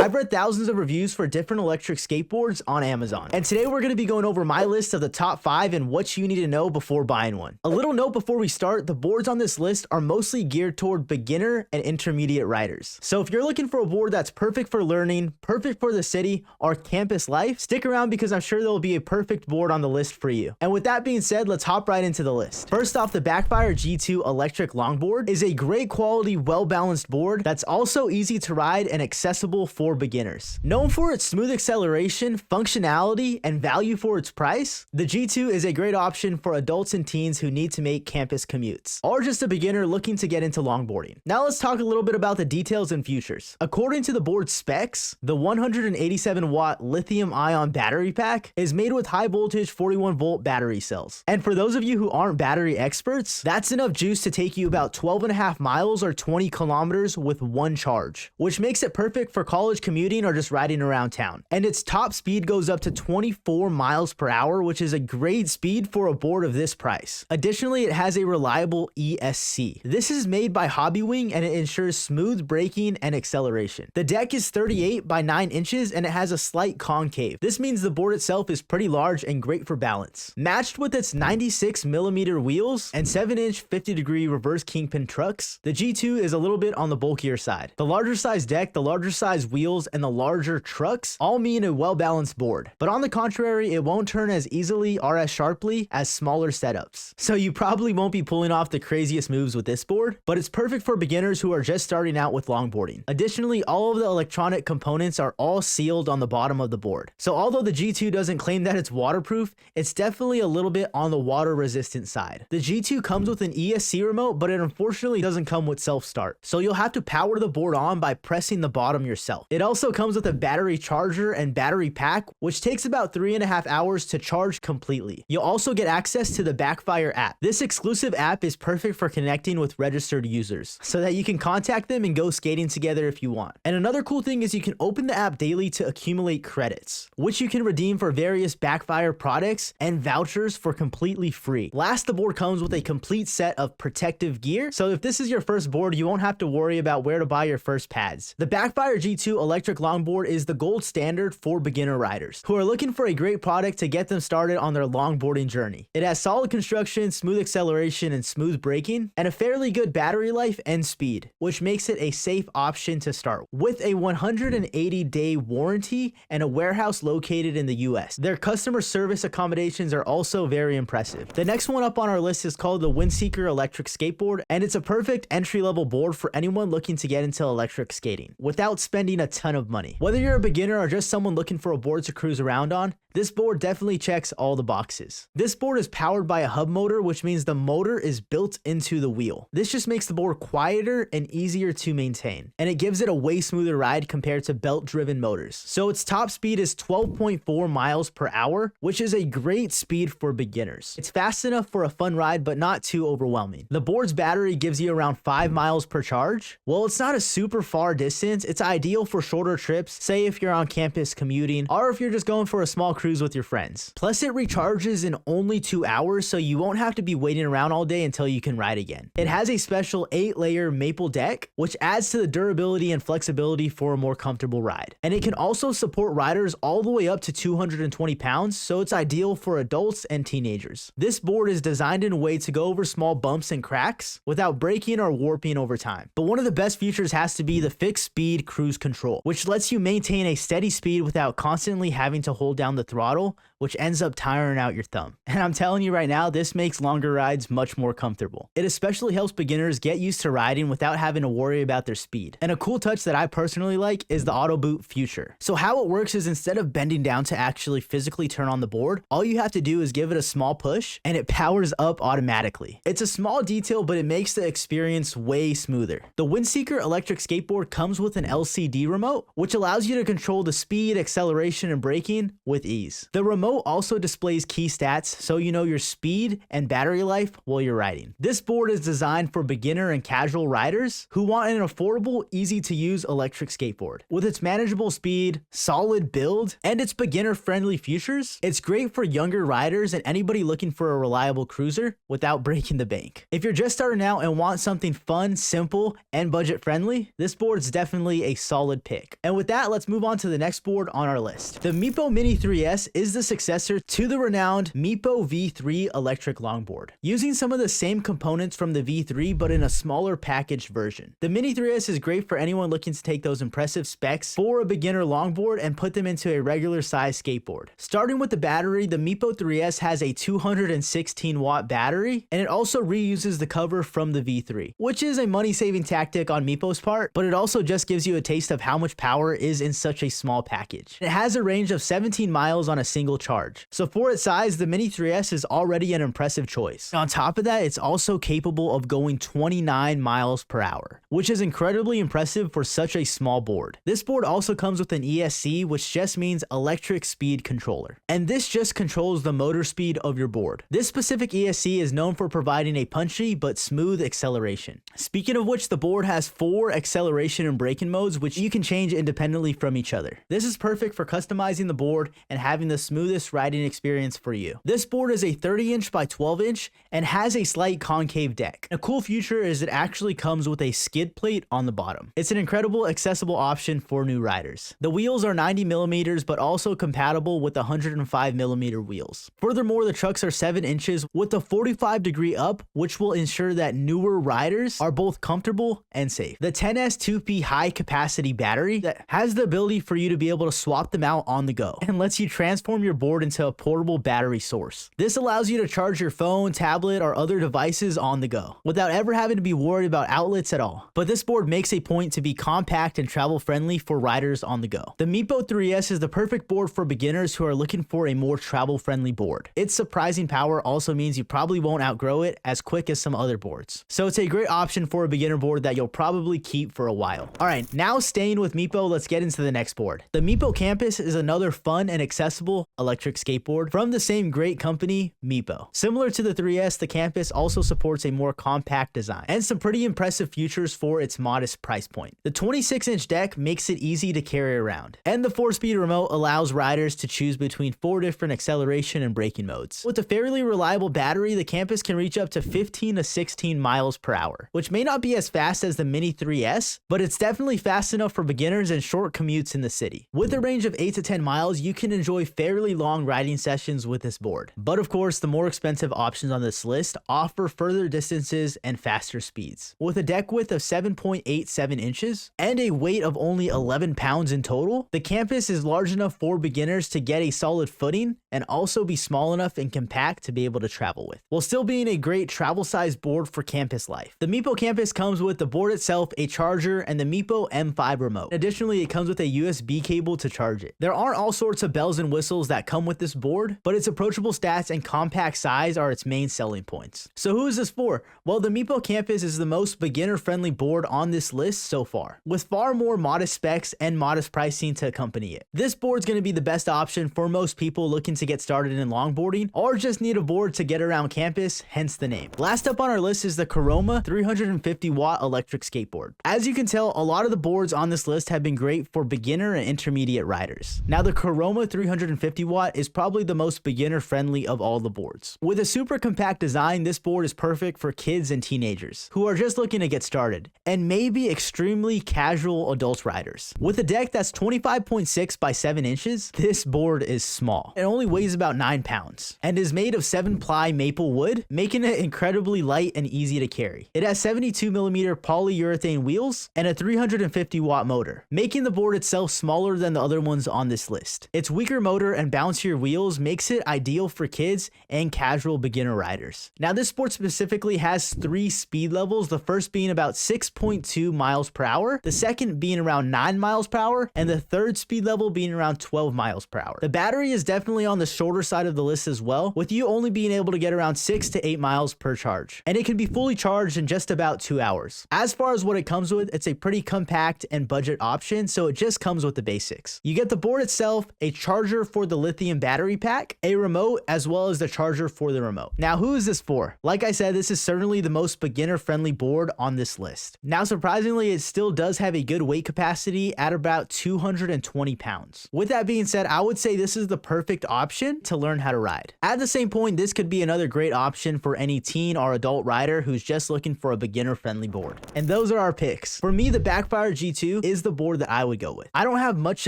I've read thousands of reviews for different electric skateboards on Amazon, and today we're going to be going over my list of the top 5 and what you need to know before buying one. A little note before we start, the boards on this list are mostly geared toward beginner and intermediate riders. So if you're looking for a board that's perfect for learning, perfect for the city, or campus life, stick around because I'm sure there will be a perfect board on the list for you. And with that being said, let's hop right into the list. First off, the Backfire G2 electric longboard is a great quality, well-balanced board that's also easy to ride and accessible for beginners. Known for its smooth acceleration, functionality, and value for its price, the G2 is a great option for adults and teens who need to make campus commutes, or just a beginner looking to get into longboarding. Now let's talk a little bit about the details and features. According to the board's specs, the 187-watt lithium-ion battery pack is made with high-voltage 41-volt battery cells. And for those of you who aren't battery experts, that's enough juice to take you about 12.5 miles or 20 kilometers with one charge, which makes it perfect for college commuting or just riding around town. And its top speed goes up to 24 miles per hour, which is a great speed for a board of this price. Additionally, it has a reliable ESC. This is made by Hobbywing and it ensures smooth braking and acceleration. The deck is 38 by 9 inches and it has a slight concave. This means the board itself is pretty large and great for balance. Matched with its 96mm wheels and 7-inch 50-degree reverse kingpin trucks, the G2 is a little bit on the bulkier side. The larger size deck, the larger size wheels, and the larger trucks all mean a well-balanced board. But on the contrary, it won't turn as easily or as sharply as smaller setups. So you probably won't be pulling off the craziest moves with this board, but it's perfect for beginners who are just starting out with longboarding. Additionally, all of the electronic components are all sealed on the bottom of the board. So although the G2 doesn't claim that it's waterproof, it's definitely a little bit on the water resistant side. The G2 comes with an ESC remote, but it unfortunately doesn't come with self-start. So you'll have to power the board on by pressing the bottom yourself. It also comes with a battery charger and battery pack, which takes about 3.5 hours to charge completely. You'll also get access to the Backfire app. This exclusive app is perfect for connecting with registered users so that you can contact them and go skating together if you want. And another cool thing is you can open the app daily to accumulate credits, which you can redeem for various Backfire products and vouchers for completely free. Last, the board comes with a complete set of protective gear, so if this is your first board, you won't have to worry about where to buy your first pads. The Backfire G2 electric longboard is the gold standard for beginner riders who are looking for a great product to get them started on their longboarding journey. It has solid construction, smooth acceleration, and smooth braking, and a fairly good battery life and speed, which makes it a safe option to start. With a 180-day warranty and a warehouse located in the US, their customer service accommodations are also very impressive. The next one up on our list is called the Windseeker electric skateboard, and it's a perfect entry-level board for anyone looking to get into electric skating without spending a ton of money. Whether you're a beginner or just someone looking for a board to cruise around on, this board definitely checks all the boxes. This board is powered by a hub motor, which means the motor is built into the wheel. This just makes the board quieter and easier to maintain, and it gives it a way smoother ride compared to belt-driven motors. So its top speed is 12.4 miles per hour, which is a great speed for beginners. It's fast enough for a fun ride, but not too overwhelming. The board's battery gives you around 5 miles per charge. While it's not a super far distance, it's ideal for shorter trips, say if you're on campus commuting, or if you're just going for a small cruise with your friends. Plus, it recharges in only 2 hours, so you won't have to be waiting around all day until you can ride again. It has a special 8-layer maple deck, which adds to the durability and flexibility for a more comfortable ride. And it can also support riders all the way up to 220 pounds, so it's ideal for adults and teenagers. This board is designed in a way to go over small bumps and cracks without breaking or warping over time. But one of the best features has to be the fixed speed cruise control, which lets you maintain a steady speed without constantly having to hold down the throttle, which ends up tiring out your thumb. And I'm telling you right now, this makes longer rides much more comfortable. It especially helps beginners get used to riding without having to worry about their speed. And a cool touch that I personally like is the auto boot feature. So how it works is instead of bending down to actually physically turn on the board, all you have to do is give it a small push and it powers up automatically. It's a small detail, but it makes the experience way smoother. The Windseeker electric skateboard comes with an LCD remote, which allows you to control the speed, acceleration, and braking with ease. ease. The remote also displays key stats so you know your speed and battery life while you're riding. This board is designed for beginner and casual riders who want an affordable, easy to use electric skateboard. With its manageable speed, solid build, and its beginner-friendly features, it's great for younger riders and anybody looking for a reliable cruiser without breaking the bank. If you're just starting out and want something fun, simple, and budget-friendly, this board's definitely a solid pick. And with that, let's move on to the next board on our list. The MEEPO Mini3S is the successor to the renowned MEEPO V3 electric longboard, using some of the same components from the V3 but in a smaller packaged version. The Mini3S is great for anyone looking to take those impressive specs for a beginner longboard and put them into a regular size skateboard. Starting with the battery, the MEEPO 3S has a 216 watt battery, and it also reuses the cover from the V3, which is a money saving tactic on MEEPO's part, but it also just gives you a taste of how much power is in such a small package. It has a range of 17 miles on a single charge, so for its size, the Mini3S is already an impressive choice. On top of that, it's also capable of going 29 miles per hour, which is incredibly impressive for such a small board. This board also comes with an ESC, which just means electric speed controller, and this just controls the motor speed of your board. This specific ESC is known for providing a punchy but smooth acceleration. Speaking of which, the board has 4 acceleration and braking modes, which you can change independently from each other. This is perfect for customizing the board and having the smoothest riding experience for you. This board is a 30-inch by 12-inch and has a slight concave deck. A cool feature is it actually comes with a skid plate on the bottom. It's an incredible accessible option for new riders. The wheels are 90 millimeters but also compatible with 105 millimeter wheels. Furthermore, the trucks are 7 inches with a 45-degree up, which will ensure that newer riders are both comfortable and safe. The 10S 2P high capacity battery that has the ability for you to be able to swap them out on the go and lets you transform your board into a portable battery source. This allows you to charge your phone, tablet, or other devices on the go without ever having to be worried about outlets at all. But this board makes a point to be compact and travel friendly for riders on the go. The MEEPO 3S is the perfect board for beginners who are looking for a more travel friendly board. Its surprising power also means you probably won't outgrow it as quick as some other boards. So it's a great option for a beginner board that you'll probably keep for a while. Alright, now staying with MEEPO, let's get into the next board. The MEEPO Campus is another fun and accessible electric skateboard from the same great company, MEEPO. Similar to the 3S, the Campus also supports a more compact design and some pretty impressive features for its modest price point. The 26-inch deck makes it easy to carry around, and the 4-speed remote allows riders to choose between 4 different acceleration and braking modes. With a fairly reliable battery, the Campus can reach up to 15 to 16 miles per hour, which may not be as fast as the Mini3S, but it's definitely fast enough for beginners and short commutes in the city. With a range of 8 to 10 miles, you can enjoy fairly long riding sessions with this board. But of course, the more expensive options on this list offer further distances and faster speeds. With a deck width of 7.87 inches and a weight of only 11 pounds in total, the Campus is large enough for beginners to get a solid footing and also be small enough and compact to be able to travel with, while still being a great travel-sized board for campus life. The MEEPO Campus comes with the board itself, a charger, and the MEEPO M5 remote. Additionally, it comes with a USB cable to charge it. There aren't all sorts of bells and whistles that come with this board, but its approachable stats and compact size are its main selling points. So who is this for? Well, the MEEPO Campus is the most beginner-friendly board on this list so far, with far more modest specs and modest pricing to accompany it. This board's going to be the best option for most people looking to get started in longboarding or just need a board to get around campus, hence the name. Last up on our list is the Caroma 350 watt electric skateboard. As you can tell, a lot of the boards on this list have been great for beginner and intermediate riders. Now, the Caroma 350 watt is probably the most beginner friendly of all the boards. With a super compact design, this board is perfect for kids and teenagers who are just looking to get started, and maybe extremely casual adult riders. With a deck that's 25.6 by 7 inches, this board is small. It only weighs about 9 pounds and is made of 7-ply maple wood, making it incredibly light and easy to carry. It has 72mm polyurethane wheels and a 350 watt motor, making the board itself smaller than the other ones on this list. Its weaker motor and bouncier wheels makes it ideal for kids and casual beginner riders. Now, this board specifically has 3 speed levels, the first being about 6.2 miles per hour, the second being around 9 miles per hour, and the third speed level being around 12 miles per hour. The battery is definitely on the the shorter side of the list as well, with you only being able to get around 6 to 8 miles per charge. And it can be fully charged in just about 2 hours. As far as what it comes with, it's a pretty compact and budget option, so it just comes with the basics. You get the board itself, a charger for the lithium battery pack, a remote, as well as the charger for the remote. Now, who is this for? Like I said, this is certainly the most beginner-friendly board on this list. Now, surprisingly, it still does have a good weight capacity at about 220 pounds. With that being said, I would say this is the perfect option to learn how to ride. At the same point, this could be another great option for any teen or adult rider who's just looking for a beginner-friendly board. And those are our picks. For me, the Backfire G2 is the board that I would go with. I don't have much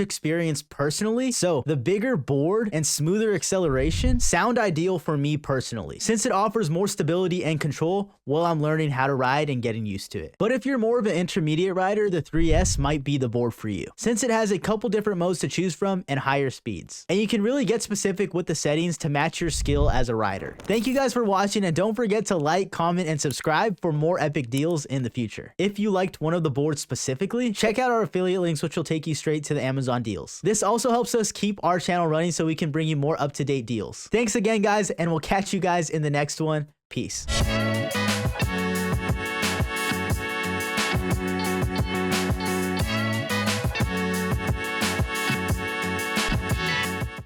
experience personally, so the bigger board and smoother acceleration sound ideal for me personally, since it offers more stability and control while I'm learning how to ride and getting used to it. But if you're more of an intermediate rider, the 3S might be the board for you, since it has a couple different modes to choose from and higher speeds. And you can really get specific with the settings to match your skill as a rider. Thank you guys for watching, and don't forget to like, comment, and subscribe for more epic deals in the future. If you liked one of the boards specifically, check out our affiliate links, which will take you straight to the Amazon deals. This also helps us keep our channel running so we can bring you more up-to-date deals. Thanks again, guys, and we'll catch you guys in the next one. Peace.